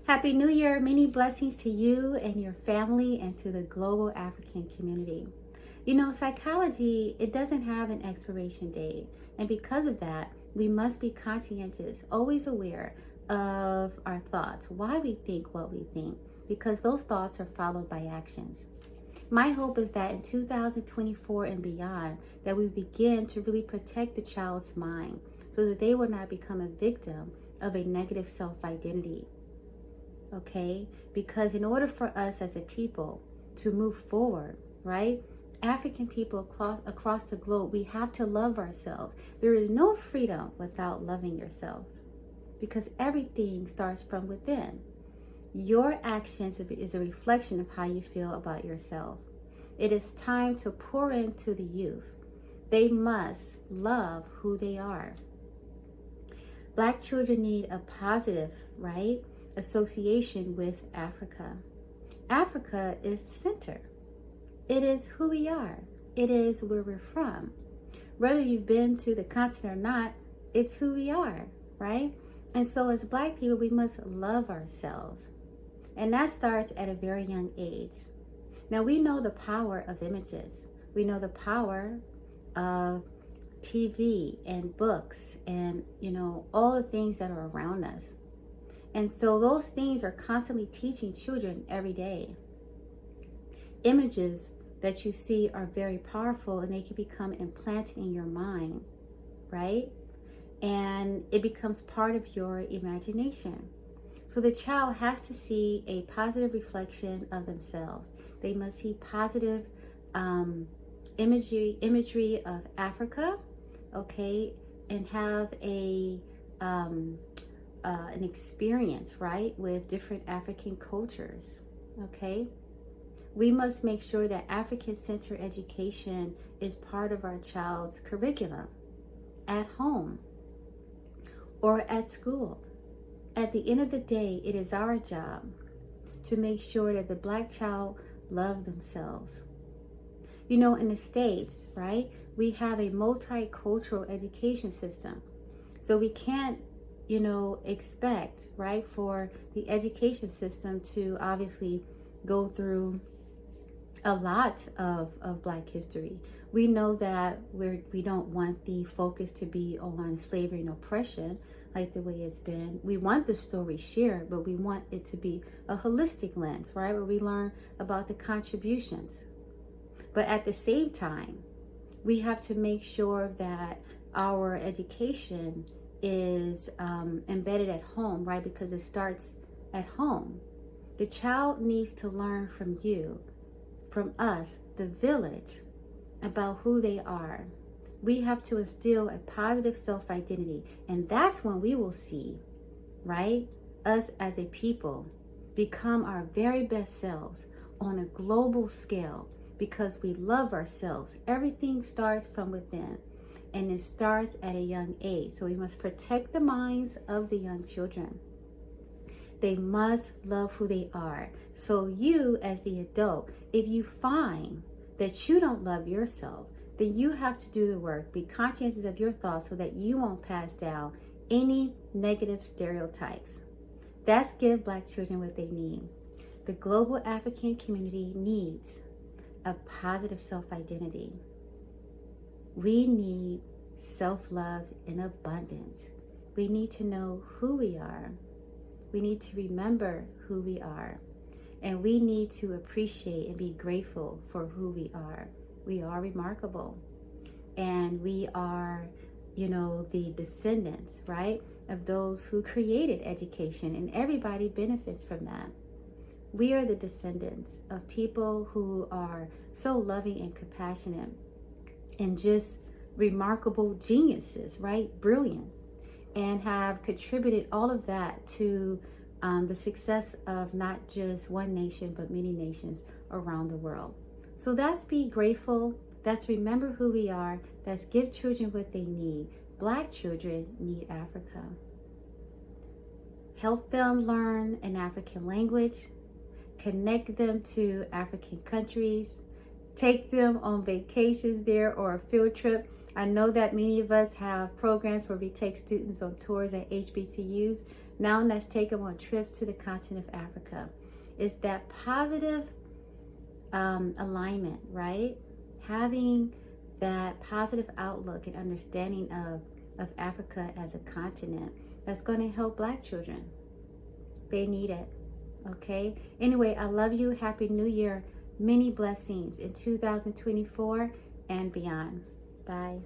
Happy New Year. Many blessings to you and your family and to the global African community. You know, psychology, it doesn't have an expiration date. And because of that, we must be conscientious, always aware of our thoughts, why we think what we think, because those thoughts are followed by actions. My hope is that in 2024 and beyond, that we begin to really protect the child's mind so that they will not become a victim of a negative self-identity. Okay? Because in order for us as a people to move forward, right? African people across the globe, we have to love ourselves. There is no freedom without loving yourself because everything starts from within. Your actions is a reflection of how you feel about yourself. It is time to pour into the youth. They must love who they are. Black children need a positive, right, association with Africa. Africa is the center. It is who we are. It is where we're from. Whether you've been to the continent or not, it's who we are, right? And so as Black people, we must love ourselves. And that starts at a very young age. Now we know the power of images. We know the power of TV and books and, all the things that are around us. And so those things are constantly teaching children every day. Images that you see are very powerful and they can become implanted in your mind, right? And it becomes part of your imagination. So the child has to see a positive reflection of themselves. They must see positive imagery of Africa, okay, and have an experience, right, with different African cultures, okay? We must make sure that African-centered education is part of our child's curriculum at home or at school. At the end of the day, it is our job to make sure that the Black child love themselves. In the States, right, we have a multicultural education system. So we can't, expect, right, for the education system to obviously go through a lot of Black history. We know that we don't want the focus to be on slavery and oppression like the way it's been. We want the story shared, but we want it to be a holistic lens, right, where we learn about the contributions. But at the same time, we have to make sure that our education is embedded at home, right, because it starts at home. The child needs to learn from you, from us, the village, about who they are. We have to instill a positive self-identity, and that's when we will see, right, us as a people become our very best selves on a global scale because we love ourselves. Everything starts from within, and it starts at a young age. So we must protect the minds of the young children. They must love who they are. So you, as the adult, if you find that you don't love yourself, then you have to do the work. Be conscientious of your thoughts so that you won't pass down any negative stereotypes. That's give Black children what they need. The global African community needs a positive self-identity. We need self-love in abundance. We need to know who we are. We need to remember who we are. And we need to appreciate and be grateful for who we are. We are remarkable. And we are, the descendants, right, of those who created education. And everybody benefits from that. We are the descendants of people who are so loving and compassionate and just remarkable geniuses, right? Brilliant. And have contributed all of that to the success of not just one nation, but many nations around the world. So that's be grateful. That's remember who we are. That's give children what they need. Black children need Africa. Help them learn an African language. Connect them to African countries. Take them on vacations there or a field trip. I know that many of us have programs where we take students on tours at HBCUs. Now let's take them on trips to the continent of Africa. It's that positive alignment, right? Having that positive outlook and understanding of Africa as a continent that's going to help Black children. They need it. Okay? Anyway, I love you. Happy New Year. Many blessings in 2024 and beyond. Bye.